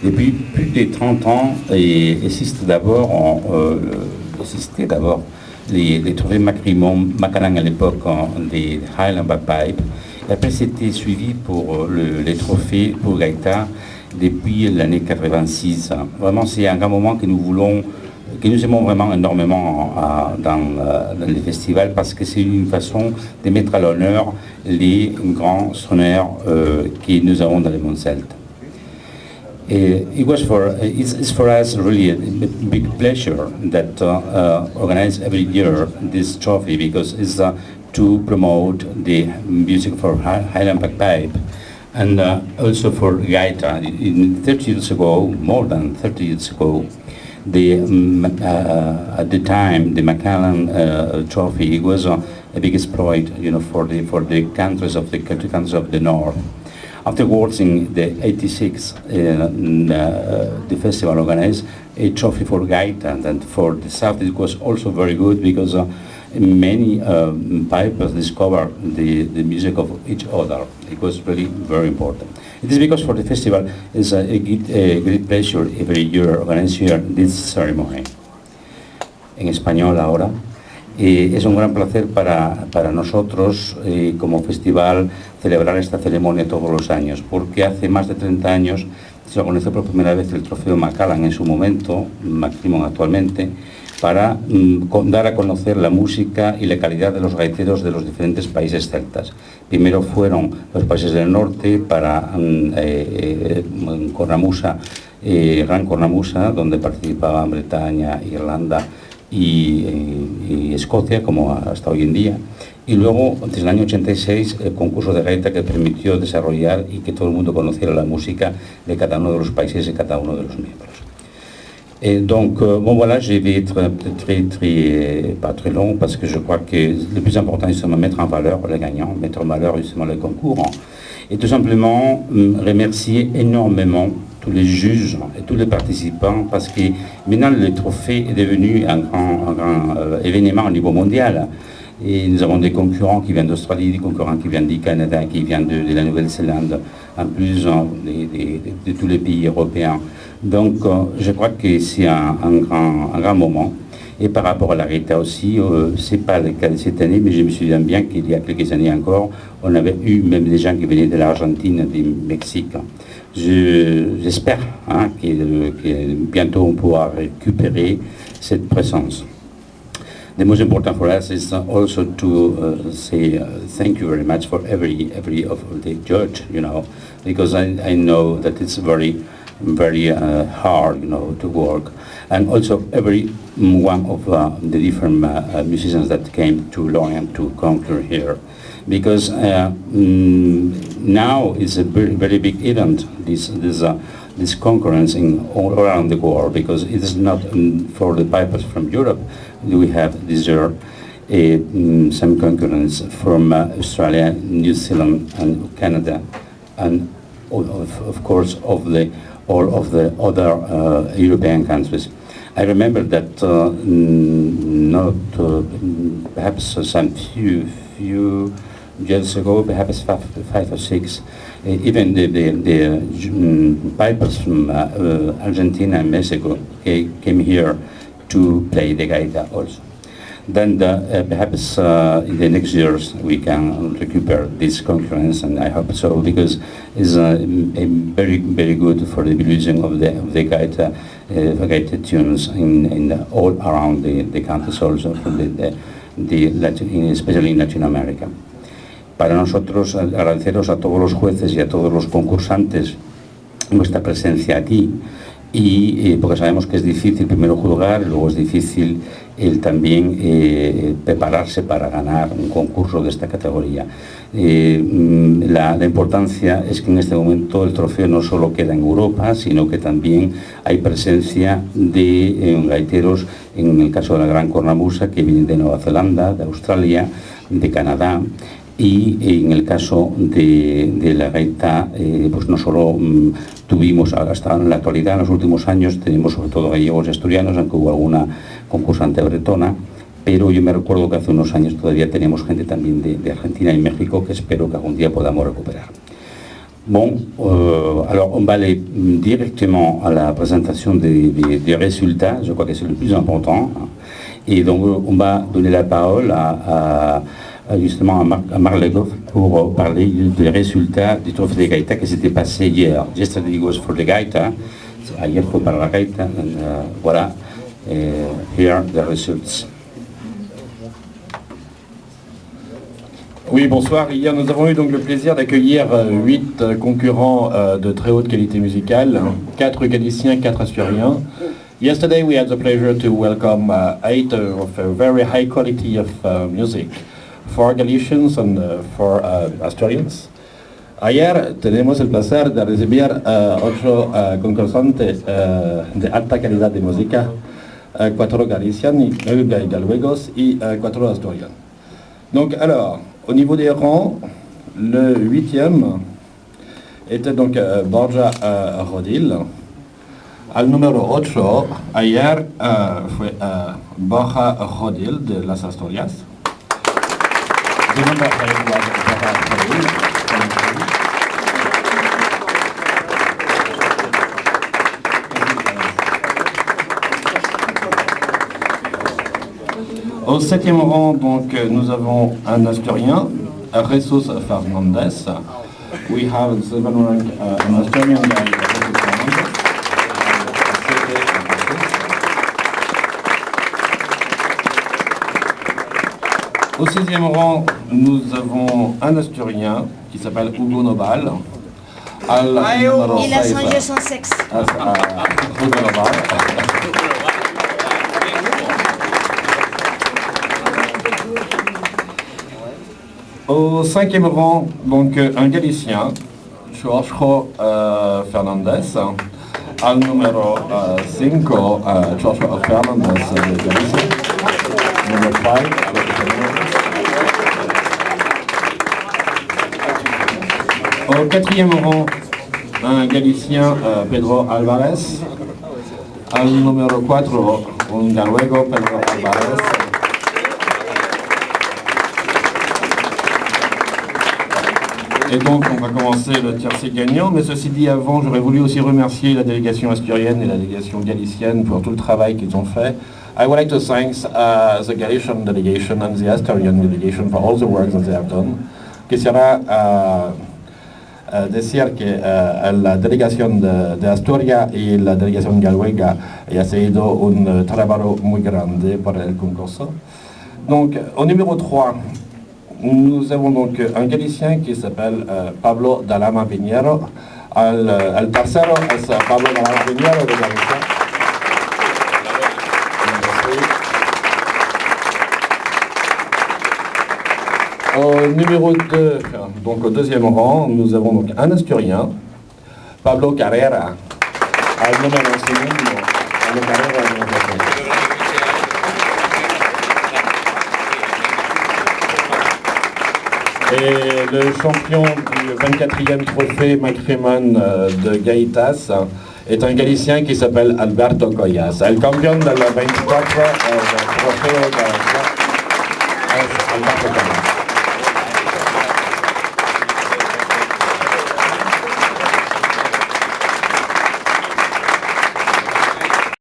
Depuis plus de 30 ans, existaient d'abord les trophées Macallan à l'époque des Highland Bagpipe. Et après, c'était suivi pour les trophées pour Gaïta depuis l'année 86. Vraiment, c'est un grand moment que nous aimons vraiment énormément dans les festivals parce que c'est une façon de mettre à l'honneur les grands sonneurs que nous avons dans le monde celte. It's for us really a big pleasure that organize every year this trophy because it's to promote the music for Highland Bagpipe and also for Gaita. 30 years ago, more than 30 years ago, at the time the Macallan Trophy was a big exploit, for the countries of the Celtic countries of the north. Afterwards, in the '86, the festival organized a trophy for Gaita, and for the south it was also very good because many pipers discovered the music of each other. It was really very important. It is because for the festival it's a great pleasure every year organize here this ceremony. En español ahora. Es un gran placer para nosotros como festival celebrar esta ceremonia todos los años, porque hace más de 30 años se organizó por primera vez el trofeo Macallan en su momento, Maximum actualmente, para dar a conocer la música y la calidad de los gaiteros de los diferentes países celtas. Primero fueron los países del norte para Cornamusa, Gran Cornamusa, donde participaban Bretaña, Irlanda y Escocia, como hasta hoy en día. Y luego, desde el año 86, el concurso de gaita que permitió desarrollar y que todo el mundo conociera la música de cada uno de los países y cada uno de los miembros. Donc, voilà, je vais être pas très long parce que je crois que le plus important est justement mettre en valeur les gagnants, mettre en valeur justement les concours et tout simplement remercier énormément tous les juges et tous les participants parce que maintenant le trophée est devenu un grand événement au niveau mondial. Et nous avons des concurrents qui viennent d'Australie, des concurrents qui viennent du Canada, qui viennent de la Nouvelle-Zélande, en plus de tous les pays européens. Donc je crois que c'est un grand moment. Et par rapport à la gaita aussi, c'est pas le cas de cette année, mais je me souviens bien qu'il y a quelques années encore, on avait eu même des gens qui venaient de l'Argentine, du Mexique. J'espère que bientôt on pourra récupérer cette présence. The most important for us is also to say thank you very much for every of the judge, because I know that it's very hard, to work, and also every one of the different musicians that came to Lorient to conquer here, because now is a very big event. This concurrence all around the world, because it is not for the pipers from Europe. We have this year some concurrence from Australia, New Zealand, and Canada, and of course all of the other European countries. I remember that perhaps some few years ago, perhaps five or six, even the pipers from Argentina and Mexico came here to play the gaita also. Then perhaps in the next years we can recuperate this concurrence, and I hope so, because it's very good for the evolution of the gaita tunes in all around the countries, also from especially in Latin America. Para nosotros agradeceros a todos los jueces y a todos los concursantes nuestra presencia aquí, y porque sabemos que es difícil primero juzgar, luego es difícil también prepararse para ganar un concurso de esta categoría. La importancia es que en este momento el trofeo no solo queda en Europa, sino que también hay presencia de gaiteros, en el caso de la Gran Cornamusa, que vienen de Nueva Zelanda, de Australia, de Canadá. Y en el caso de la gaita, pues no solo tuvimos, hasta en la actualidad, en los últimos años, tenemos sobre todo gallegos y asturianos, aunque hubo alguna concursante bretona, pero yo me recuerdo que hace unos años todavía teníamos gente también de Argentina y México, que espero que algún día podamos recuperar. Bon, alors on va aller directement à la présentation des résultats, je crois que c'est le plus important. Et donc on va donner la parole justement à Marc Legoff pour parler des résultats du Trophée de Gaïta qui s'était passé hier. Yesterday was for the Gaïta, hier fue para la Gaïta, voilà, here the results. Oui, bonsoir. Hier, nous avons eu donc le plaisir d'accueillir 8 concurrents de très haute qualité musicale, 4 Galiciens, 4 Asturiens. Yesterday, we had the pleasure to welcome 8 of very high quality of music, 4 Galicians and 4 Asturians. Ayer tenemos el placer de recibir 8 concursantes de alta calidad de música, 4 Galicianos, 9 gallegos y 4 Asturianos. Donc alors, au niveau des rangs, le 8e était donc Borja Rodil. Al número 8, ayer fue Borja Rodil de las Asturias. The number 8 was Borja Rodil. Au 7e rang, donc, nous avons un Asturien, Jesus Fernandez. We have the 7th rank, an Asturian guy, Jesus Fernandez. Au 6e rang, nous avons un Asturien qui s'appelle Hugo Nobal. Il a changé son sexe. Hugo Nobal. Au 5e rang, donc un Galicien, Joshua Fernandez. Al numéro 5, Joshua Fernandez de Galicia. Numéro 5. Au 4e rang, un Galicien, Pedro Alvarez. Al numéro 4, un Gallego, Pedro Alvarez. Et donc, on va commencer le tiercé gagnant. Mais ceci dit, avant, j'aurais voulu aussi remercier la délégation asturienne et la délégation galicienne pour tout le travail qu'ils ont fait. I would like to thank the Galician delegation and the Asturian delegation for all the work that they have done. Quisiera decir que la delegación de Asturias y la delegación gallega ha sido un trabajo muy grande para el concurso. Donc, au numéro 3, nous avons donc un Galicien qui s'appelle Pablo Dalama Piñero. El tercero es Pablo Dalama Piñero de Galicia. Au numéro 2, donc au 2e rang, nous avons donc un Asturien, Pablo Carrera. Al número 5, Pablo Carrera. Et le champion du 24e trophée McFreeman de Gaitas est un Galicien qui s'appelle Alberto Collas. El campeón del 24 trofeo de Gaitas es Alberto Collas.